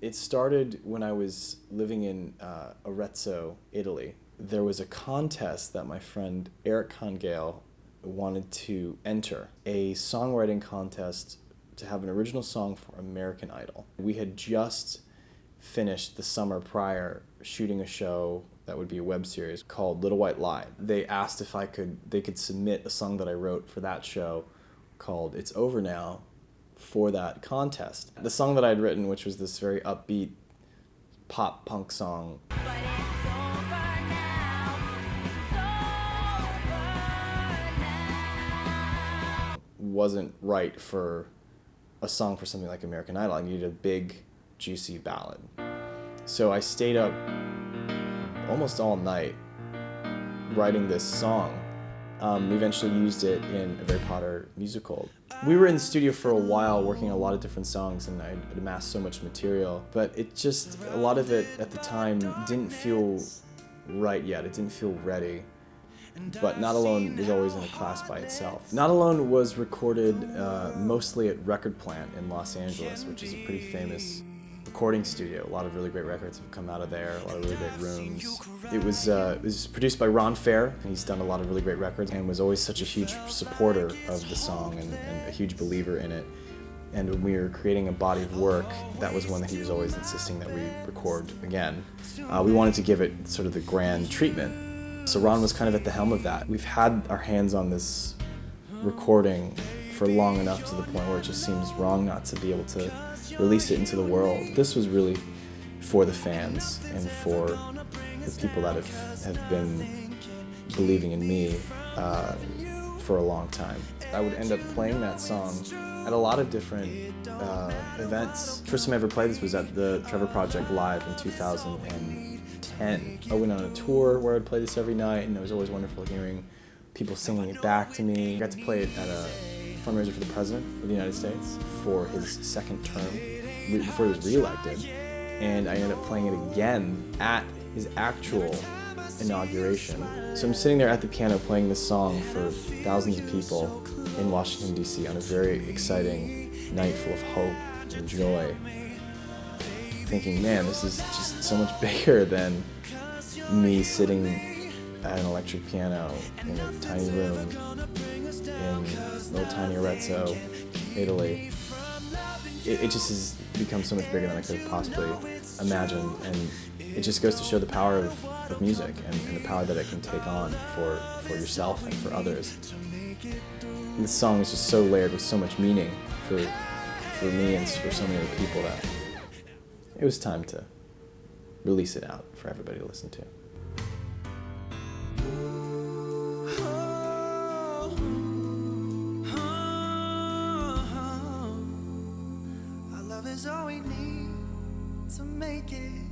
It started when I was living in Arezzo, Italy. There was a contest that my friend Eric Congale wanted to enter, a songwriting contest to have an original song for American Idol. We had just finished the summer prior shooting a show that would be a web series called Little White Lie. They asked if they could submit a song that I wrote for that show called It's Over Now for that contest. The song that I'd written, which was this very upbeat pop punk song, wasn't right for a song for something like American Idol. I needed a big, juicy ballad. So I stayed up almost all night writing this song. We eventually used it in a Harry Potter musical. We were in the studio for a while working on a lot of different songs, and I'd amassed so much material, but a lot of it at the time didn't feel right yet. It didn't feel ready. But Not Alone was always in a class by itself. Not Alone was recorded mostly at Record Plant in Los Angeles, which is a pretty famous recording studio. A lot of really great records have come out of there, a lot of really great rooms. It was produced by Ron Fair. He's done a lot of really great records and was always such a huge supporter of the song and a huge believer in it. And when we were creating a body of work, that was one that he was always insisting that we record again. We wanted to give it sort of the grand treatment. So Ron was kind of at the helm of that. We've had our hands on this recording for long enough to the point where it just seems wrong not to be able to release it into the world. This was really for the fans and for the people that have been believing in me for a long time. I would end up playing that song at a lot of different events. First time I ever played this was at the Trevor Project Live in 2010. I went on a tour where I'd play this every night, and it was always wonderful hearing people singing it back to me. I got to play it at a fundraiser for the President of the United States for his second term, before he was re-elected, and I ended up playing it again at his actual inauguration. So I'm sitting there at the piano playing this song for thousands of people in Washington, D.C. on a very exciting night full of hope and joy, thinking, man, this is just so much bigger than me sitting at an electric piano in a tiny room in little tiny Arezzo, Italy. It just has become so much bigger than I could have possibly imagined, and it just goes to show the power of music and the power that it can take on for yourself and for others. And this song is just so layered with so much meaning for me and for so many other people that it was time to release it out for everybody to listen to. Our love is all we need to make it.